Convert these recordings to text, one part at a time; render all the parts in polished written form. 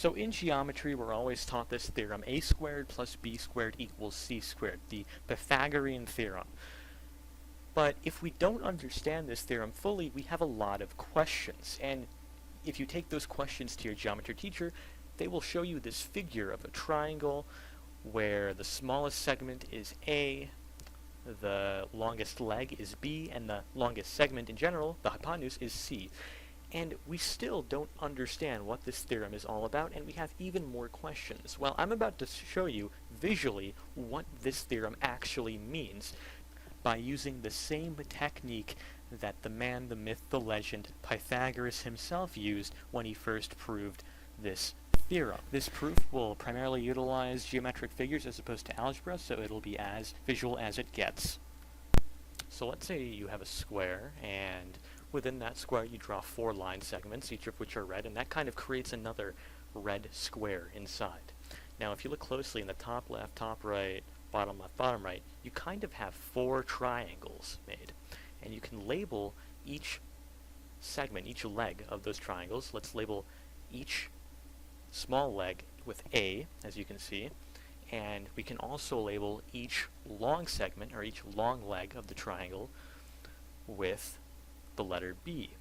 So in geometry, we're always taught this theorem, a squared plus b squared equals c squared, the Pythagorean theorem. But if we don't understand this theorem fully, we have a lot of questions. And if you take those questions to your geometry teacher, they will show you this figure of a triangle where the smallest segment is A, the longest leg is B, and the longest segment in general, the hypotenuse, is C. And we still don't understand what this theorem is all about, and we have even more questions. Well, I'm about to show you visually what this theorem actually means by using the same technique that the man, the myth, the legend, Pythagoras himself used when he first proved this theorem. This proof will primarily utilize geometric figures as opposed to algebra, so it'll be as visual as it gets. So let's say you have a square, and within that square you draw 4 line segments, each of which are red, and that kind of creates another red square inside. Now if you look closely in the top left, top right, bottom left, bottom right, you kind of have 4 triangles made. And you can label each segment, each leg of those triangles. Let's label each small leg with A, as you can see. And we can also label each long segment, or each long leg of the triangle, with the letter B.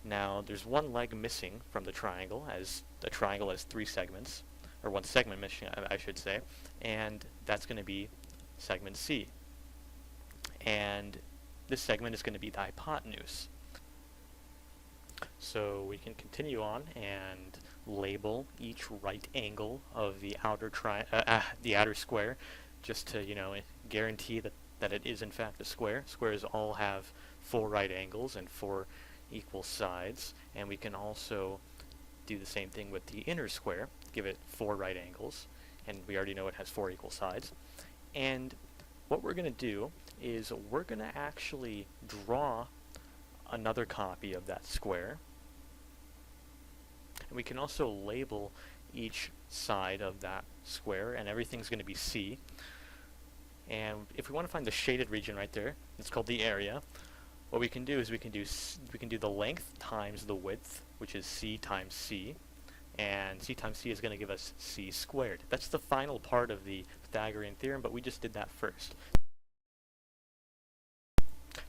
Now, there's one leg missing from the triangle, as the triangle has 3 segments, or one segment missing, I should say, and that's going to be segment C. And this segment is going to be the hypotenuse. So we can continue on and label each right angle of the outer square, just to guarantee that it is in fact a square. Squares all have 4 right angles and 4 equal sides, and we can also do the same thing with the inner square, give it 4 right angles, and we already know it has 4 equal sides. And what we're going to do is we're going to actually draw another copy of that square, and we can also label each side of that square, and everything's going to be C. And if we want to find the shaded region right there, it's called the area. What we can do is we can do the length times the width, which is C times C, and C times C is going to give us C squared. That's the final part of the Pythagorean theorem, but we just did that first.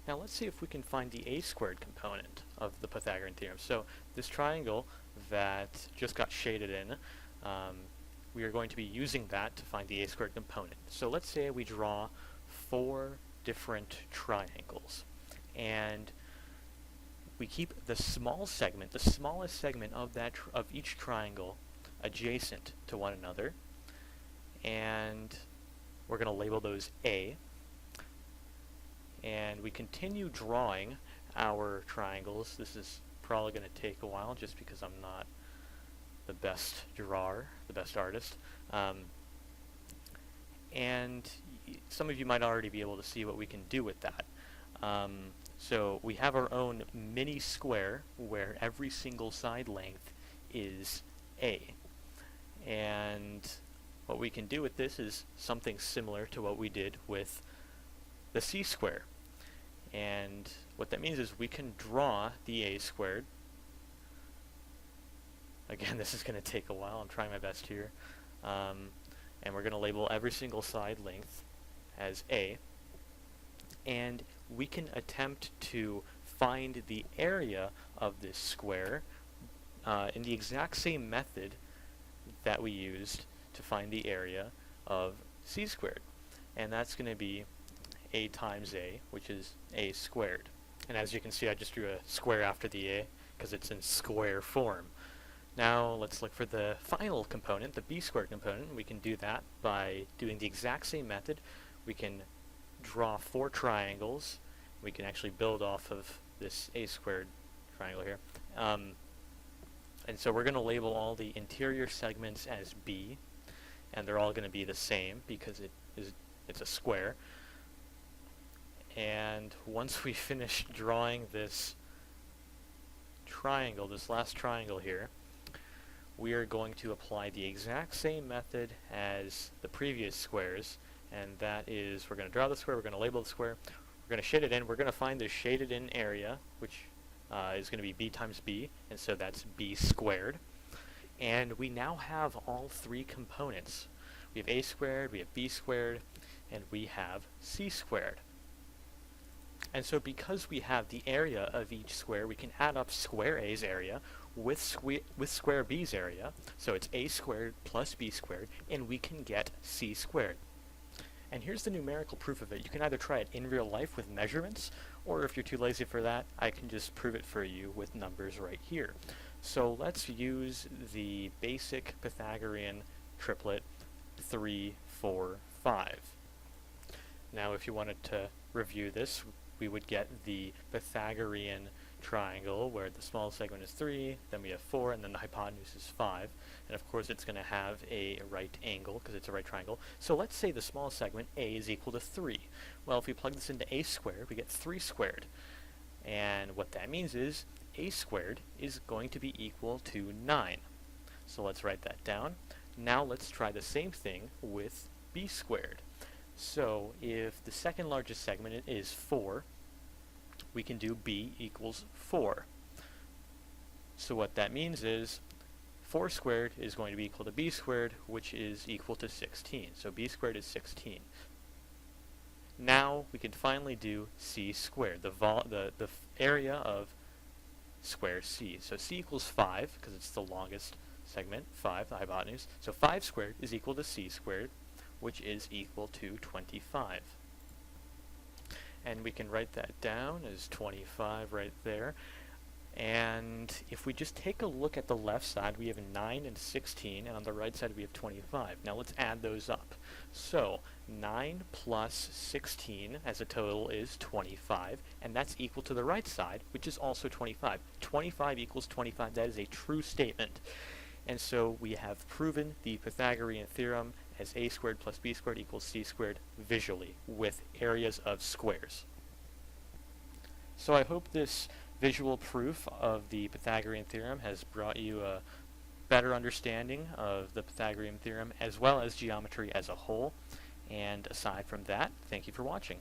Now let's see if we can find the a squared component of the Pythagorean theorem. So this triangle that just got shaded in, we are going to be using that to find the a squared component. So let's say we draw 4 different triangles, and we keep the small segment, the smallest segment of each triangle, adjacent to one another, and we're going to label those A. And we continue drawing our triangles. This is probably going to take a while just because I'm not the best drawer, the best artist. And some of you might already be able to see what we can do with that. So we have our own mini square where every single side length is A. And what we can do with this is something similar to what we did with the C square. And what that means is we can draw the a squared. Again, this is going to take a while. I'm trying my best here. And we're going to label every single side length as A. And we can attempt to find the area of this square in the exact same method that we used to find the area of C squared. And that's going to be A times A, which is A squared. And as you can see, I just drew a square after the A because it's in square form. Now let's look for the final component, the B squared component. We can do that by doing the exact same method. We can draw 4 triangles. We can actually build off of this A squared triangle here. And so we're going to label all the interior segments as B, and they're all going to be the same because it's a square. And once we finish drawing this triangle, this last triangle here, we are going to apply the exact same method as the previous squares, and that is we're going to draw the square, we're going to label the square, we're going to shade it in, we're going to find the shaded in area, which is going to be B times B, and so that's B squared. And we now have all three components. We have a squared, we have b squared, and we have c squared. And so because we have the area of each square, we can add up square a's area with square b's area. So it's a squared plus b squared, and we can get c squared. And here's the numerical proof of it. You can either try it in real life with measurements, or if you're too lazy for that, I can just prove it for you with numbers right here. So let's use the basic Pythagorean triplet 3, 4, 5. Now if you wanted to review this, we would get the Pythagorean triangle where the small segment is 3, then we have 4, and then the hypotenuse is 5. And of course it's going to have a right angle because it's a right triangle. So let's say the small segment a is equal to 3. Well, if we plug this into a squared, we get 3 squared. And what that means is a squared is going to be equal to 9. So let's write that down. Now let's try the same thing with b squared. So if the second largest segment is 4, we can do b equals 4. So what that means is 4 squared is going to be equal to b squared, which is equal to 16. So b squared is 16. Now we can finally do c squared, the area of square c. So c equals 5, because it's the longest segment, 5, the hypotenuse. So 5 squared is equal to c squared, which is equal to 25. And we can write that down as 25 right there. And if we just take a look at the left side, we have 9 and 16, and on the right side we have 25. Now let's add those up. So 9 plus 16 as a total is 25, and that's equal to the right side, which is also 25. 25 equals 25. That is a true statement. And so we have proven the Pythagorean theorem as a squared plus b squared equals c squared visually with areas of squares. So I hope this visual proof of the Pythagorean theorem has brought you a better understanding of the Pythagorean theorem as well as geometry as a whole. And aside from that, thank you for watching.